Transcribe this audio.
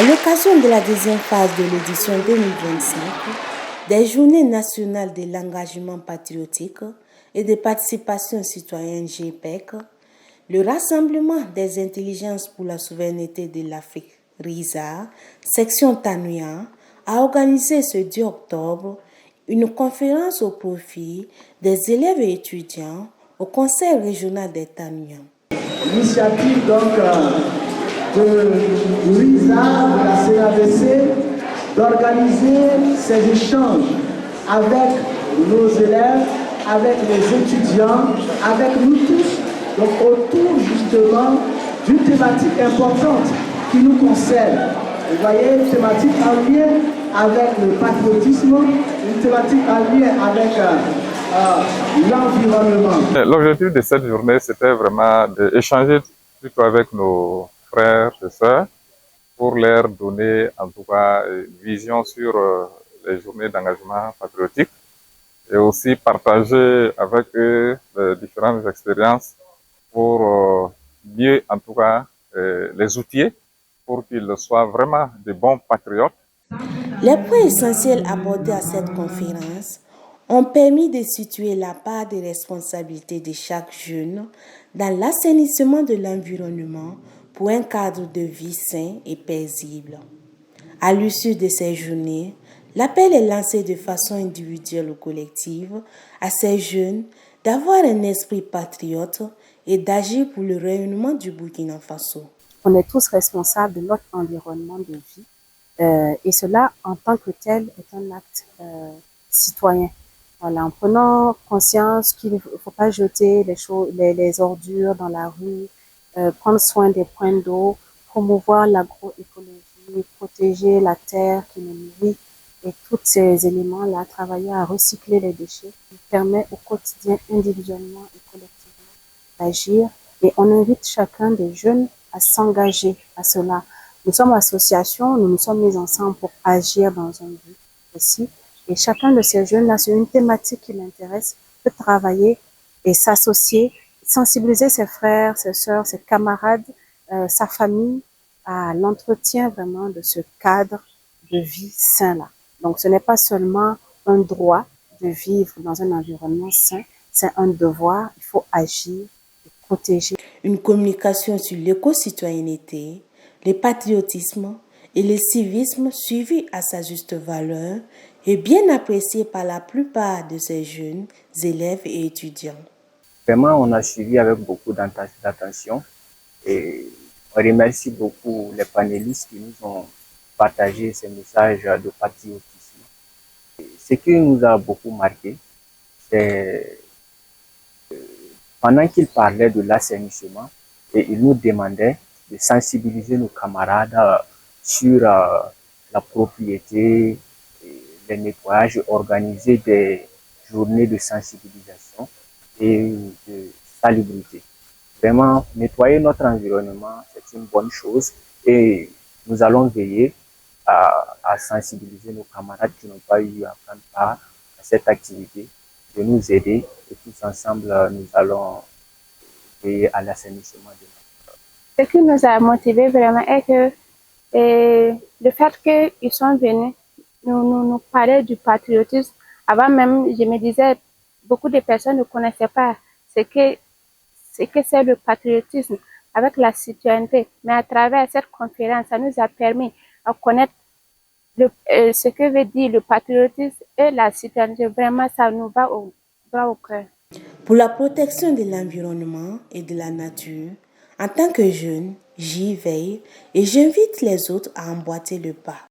À l'occasion de la deuxième phase de l'édition 2025 des Journées nationales de l'engagement patriotique et de participation citoyenne GPEC, le Rassemblement des intelligences pour la souveraineté de l'Afrique, RISA, section Tanouya, a organisé ce 10 octobre une conférence au profit des élèves et étudiants au Conseil régional des Tanouya. L'initiative donc de RISA, de la CNAVC, d'organiser ces échanges avec nos élèves, avec les étudiants, avec nous tous, donc autour justement d'une thématique importante qui nous concerne. Vous voyez, une thématique en lien avec le patriotisme, une thématique en lien avec l'environnement. L'objectif de cette journée, c'était vraiment d'échanger plutôt avec nos frères et sœurs pour leur donner en tout cas une vision sur les journées d'engagement patriotique et aussi partager avec eux différentes expériences pour mieux en tout cas les outiller pour qu'ils soient vraiment de bons patriotes. Les points essentiels abordés à cette conférence ont permis de situer la part des responsabilités de chaque jeune dans l'assainissement de l'environnement pour un cadre de vie sain et paisible. À l'issue de ces journées, l'appel est lancé de façon individuelle ou collective à ces jeunes d'avoir un esprit patriote et d'agir pour le rayonnement du Burkina Faso. On est tous responsables de notre environnement de vie. Et cela, en tant que tel, est un acte citoyen. Voilà, en prenant conscience qu'il ne faut pas jeter les ordures dans la rue, prendre soin des points d'eau, promouvoir l'agroécologie, protéger la terre qui nous nourrit et tous ces éléments-là, travailler à recycler les déchets, qui permet au quotidien, individuellement et collectivement, d'agir. Et on invite chacun des jeunes à s'engager à cela. Nous sommes association, nous nous sommes mis ensemble pour agir dans un but précis. Et chacun de ces jeunes-là, sur une thématique qui l'intéresse, peut travailler et s'associer, sensibiliser ses frères, ses sœurs, ses camarades, sa famille à l'entretien vraiment de ce cadre de vie sain-là. Donc ce n'est pas seulement un droit de vivre dans un environnement sain, c'est un devoir, il faut agir et protéger. Une communication sur l'éco-citoyenneté, le patriotisme et le civisme suivi à sa juste valeur est bien apprécié par la plupart de ces jeunes élèves et étudiants. Vraiment, on a suivi avec beaucoup d'attention et on remercie beaucoup les panélistes qui nous ont partagé ces messages de patriotisme. Et ce qui nous a beaucoup marqué, c'est pendant qu'ils parlaient de l'assainissement et ils nous demandaient de sensibiliser nos camarades sur la propriété, les nettoyages, organiser des journées de sensibilisation et de salubrité. Vraiment, nettoyer notre environnement, c'est une bonne chose et nous allons veiller à sensibiliser nos camarades qui n'ont pas eu à prendre part à cette activité, de nous aider et tous ensemble, nous allons veiller à l'assainissement de notre. Ce qui nous a motivés vraiment est que le fait qu'ils sont venus nous parler du patriotisme. Avant même, je me disais, beaucoup de personnes ne connaissaient pas ce que c'est le patriotisme avec la citoyenneté. Mais à travers cette conférence, ça nous a permis de connaître ce que veut dire le patriotisme et la citoyenneté. Vraiment, ça nous va au cœur. Pour la protection de l'environnement et de la nature, en tant que jeune, j'y veille et j'invite les autres à emboîter le pas.